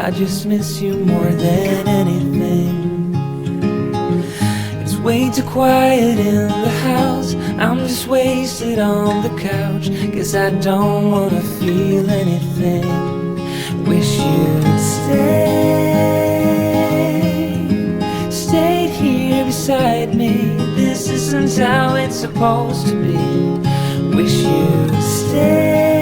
I just miss you more than anything. It's way too quiet in the house, I'm just wasted on the couch. Guess I don't wanna feel anything. Wish you'd stayed here beside me. This isn't how it's supposed to be. Wish you'd stayed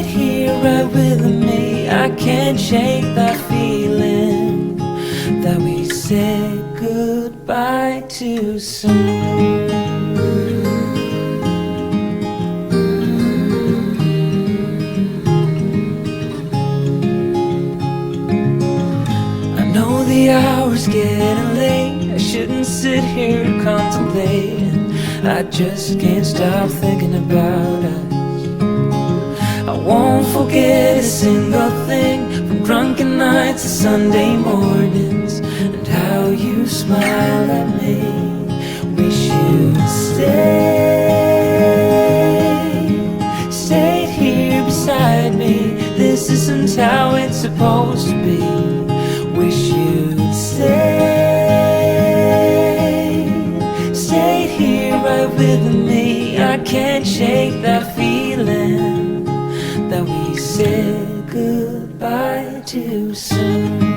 here right with me. I can't shake that feeling that we said goodbye too soon. The hour's getting late, I shouldn't sit here contemplating. I just can't stop thinking about us. I won't forget a single thing, from drunken nights to Sunday mornings, and how you smile at me. Wish you'd stayed here beside me. This isn't how it's supposed to be. Wish you'd stayed here right with me. I can't shake that feeling that we said goodbye too soon.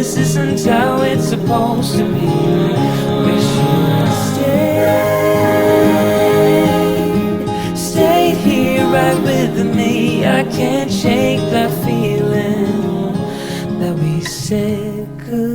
This isn't how it's supposed to be. Wish you'd stayed here right with me. I can't shake that feeling that we said goodbye.